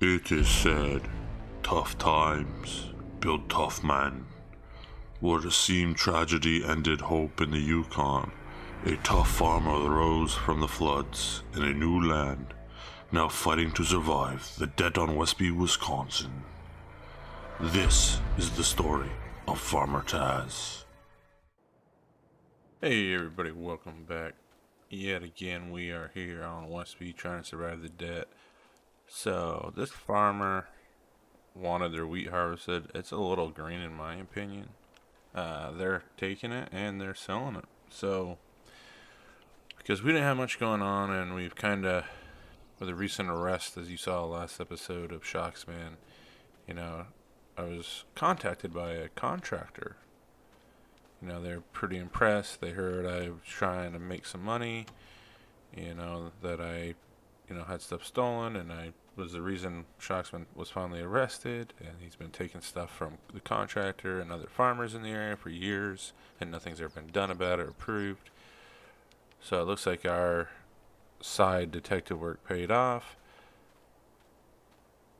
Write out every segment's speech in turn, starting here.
It is said, tough times build tough men. What a seemed tragedy ended hope in the Yukon. A tough farmer rose from the floods in a new land, now fighting to survive the debt on Westby, Wisconsin. This is the story of Farmer Taz. Hey everybody, welcome back. Yet again, we are here on Westby trying to survive the debt. So, this farmer wanted their wheat harvested. It's a little green in my opinion. They're taking it and they're selling it. So, because we didn't have much going on and we've kind of, with a recent arrest, as you saw last episode of Shocksman, I was contacted by a contractor. They're pretty impressed. They heard I was trying to make some money, that I, had stuff stolen, and I was the reason Shocksman was finally arrested, and he's been taking stuff from the contractor and other farmers in the area for years, and nothing's ever been done about it or proved. So it looks like our side detective work paid off.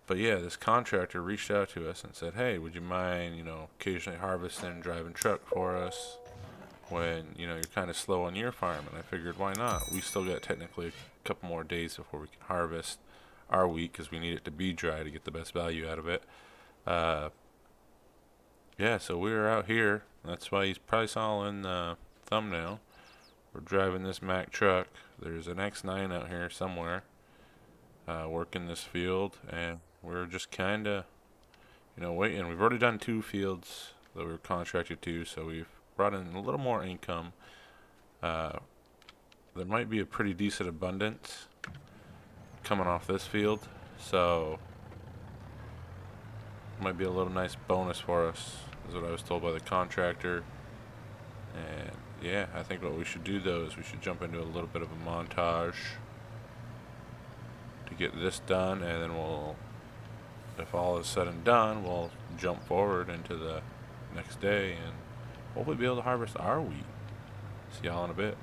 But yeah, this contractor reached out to us and said, hey, would you mind, occasionally harvesting and driving truck for us when, you're kind of slow on your farm? And I figured, why not? We still got technically a couple more days before we can harvest our wheat because we need it to be dry to get the best value out of it. So we were out here. That's why you probably saw in the thumbnail. We're driving this Mack truck. There's an X9 out here somewhere working this field, and we're just kind of, waiting. We've already done 2 fields that we were contracted to, so we've brought in a little more income. There might be a pretty decent abundance coming off this field, so it might be a little nice bonus for us, is what I was told by the contractor. And yeah, I think what we should do though is we should jump into a little bit of a montage to get this done, and then if all is said and done, we'll jump forward into the next day and hopefully be able to harvest our wheat. See y'all in a bit.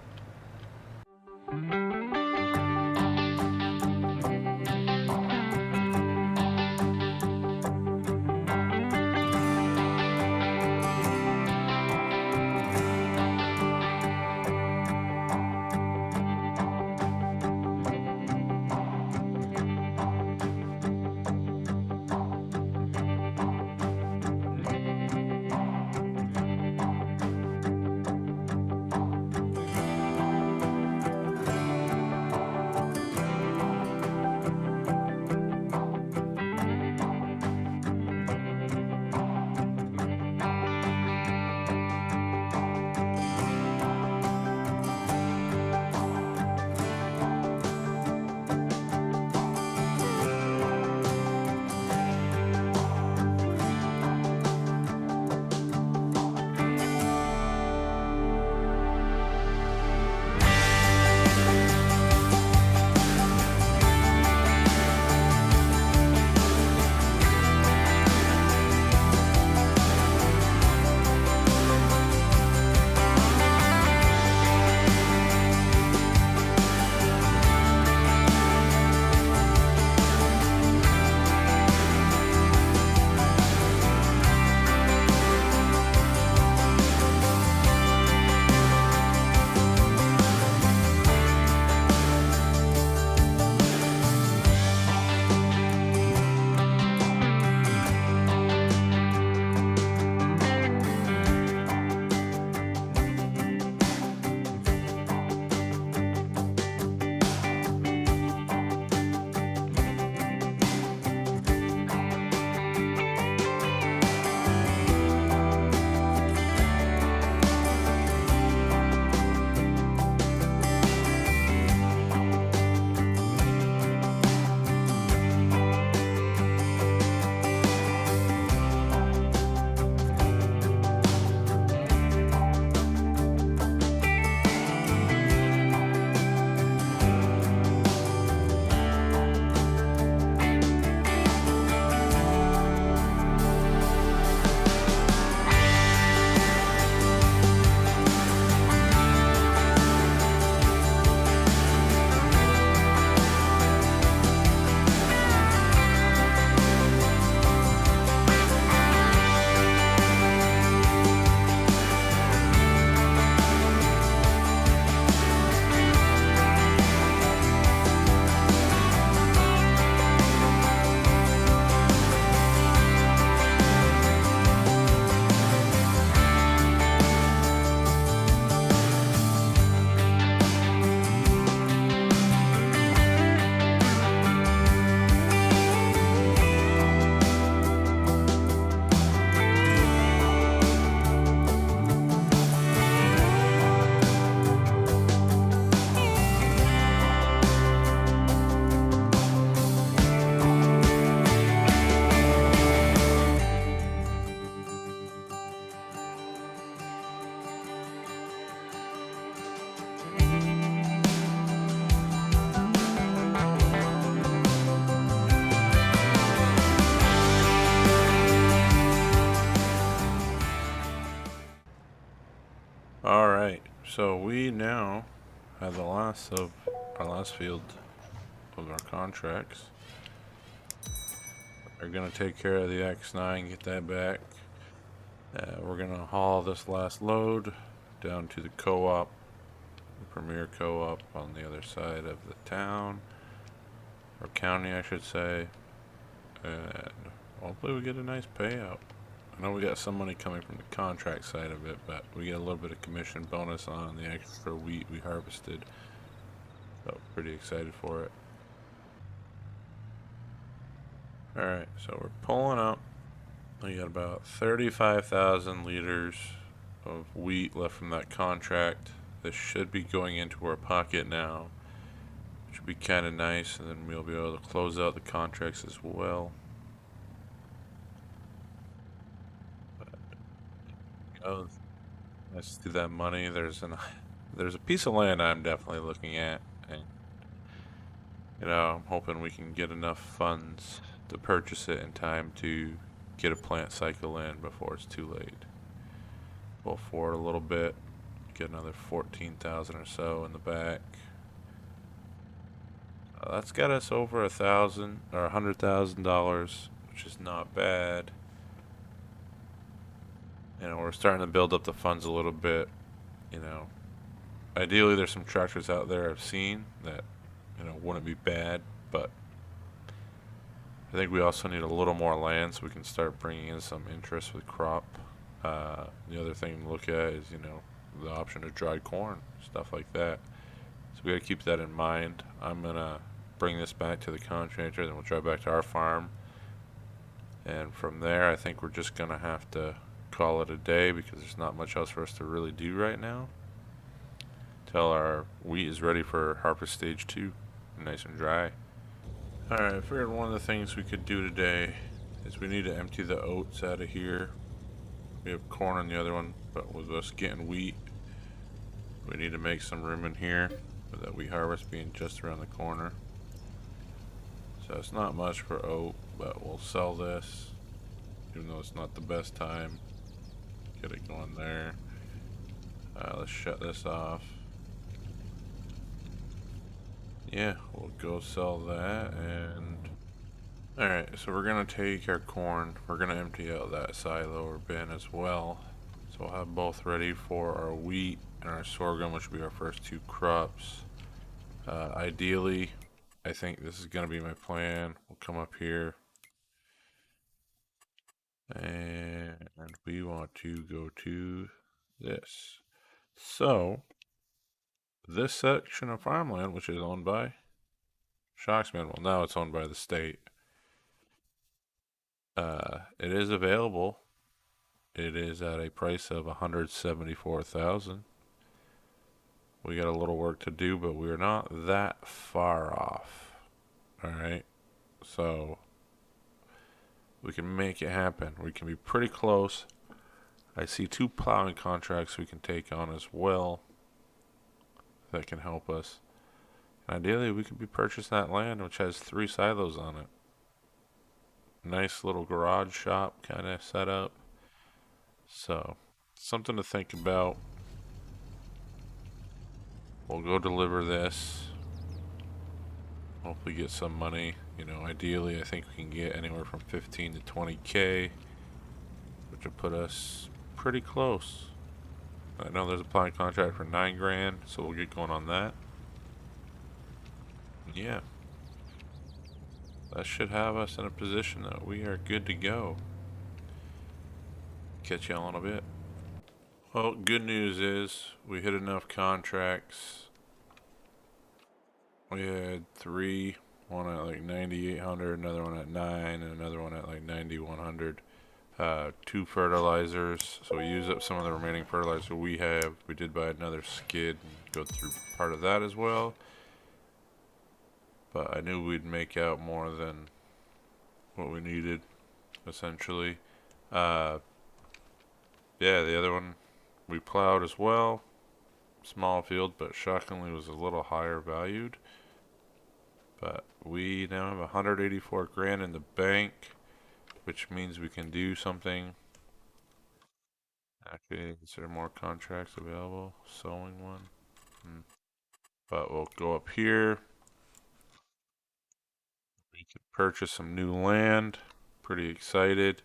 Alright, so we now have the last of our last field of our contracts. We're gonna take care of the X9, get that back. We're gonna haul this last load down to the co-op, the premier co-op on the other side of the town, or county I should say, and hopefully we get a nice payout. I know we got some money coming from the contract side of it, but we get a little bit of commission bonus on the extra wheat we harvested. So pretty excited for it. Alright, so we're pulling up. We got about 35,000 liters of wheat left from that contract. This should be going into our pocket now, which would be kind of nice, and then we'll be able to close out the contracts as well. Oh, let's do that money. There's a piece of land I'm definitely looking at, and I'm hoping we can get enough funds to purchase it in time to get a plant cycle in before it's too late. Pull forward a little bit, get another 14,000 or so in the back. That's got us over $100,000, which is not bad. We're starting to build up the funds a little bit. Ideally, there's some tractors out there I've seen that wouldn't be bad, but I think we also need a little more land so we can start bringing in some interest with crop. The other thing to look at is the option of dried corn, stuff like that. So we got to keep that in mind. I'm gonna bring this back to the contractor, then we'll drive back to our farm, and from there I think we're just gonna have to call it a day because there's not much else for us to really do right now till our wheat is ready for harvest stage 2, nice and dry. Alright, I figured one of the things we could do today is we need to empty the oats out of here. We have corn on the other one, but with us getting wheat, we need to make some room in here with that wheat harvest being just around the corner. So it's not much for oat, but we'll sell this, even though it's not the best time. Get it going there. Let's shut this off. Yeah, we'll go sell that. And alright, so we're gonna take our corn, we're gonna empty out that silo or bin as well, so we'll have both ready for our wheat and our sorghum, which will be our first 2 crops. Ideally, I think this is gonna be my plan. We'll come up here and we want to go to this. So this section of farmland, which is owned by Shocksman, well, now it's owned by the state. It is available. It is at a price of 174,000. We got a little work to do, but we're not that far off. All right, so we can make it happen. We can be pretty close. I see 2 plowing contracts we can take on as well that can help us. And ideally, we could be purchasing that land, which has 3 silos on it. Nice little garage shop kind of setup. So, something to think about. We'll go deliver this. Hopefully get some money. Ideally I think we can get anywhere from 15 to 20k, which will put us pretty close. I know there's a plowing contract for 9 grand, so we'll get going on that. Yeah. That should have us in a position that we are good to go. Catch y'all in a bit. Well, good news is we hit enough contracts. We had 3, one at like 9,800, another one at 9, and another one at like 9,100. 2 fertilizers, so we use up some of the remaining fertilizer we have. We did buy another skid and go through part of that as well. But I knew we'd make out more than what we needed, essentially. Yeah, the other one we plowed as well. Small field, but shockingly was a little higher valued. But we now have 184 grand in the bank, which means we can do something Actually, is there more contracts available? Sowing one. But we'll go up here. We can purchase some new land. Pretty excited.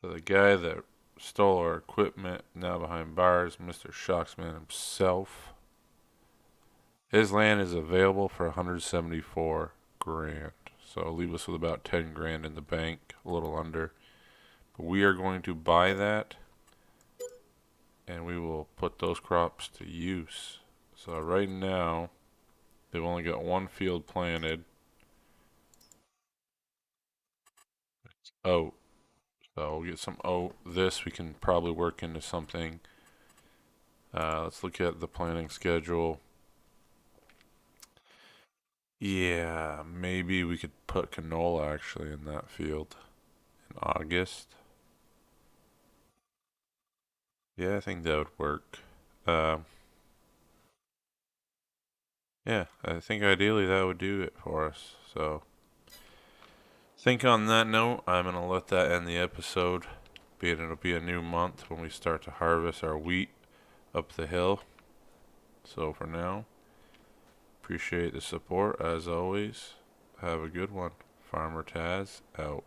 So the guy that stole our equipment, now behind bars, Mr. Shocksman himself. His land is available for 174 grand. So leave us with about 10 grand in the bank, a little under. But we are going to buy that and we will put those crops to use. So right now, they've only got one field planted. It's oat. So we'll get some oat. This we can probably work into something. Let's look at the planting schedule. Yeah, maybe we could put canola actually in that field in August. Yeah, I think that would work. Uh, yeah, I think ideally that would do it for us. So, think on that note, I'm gonna let that end the episode. Being it'll be a new month when we start to harvest our wheat up the hill. So for now, appreciate the support as always. Have a good one. Farmer Taz out.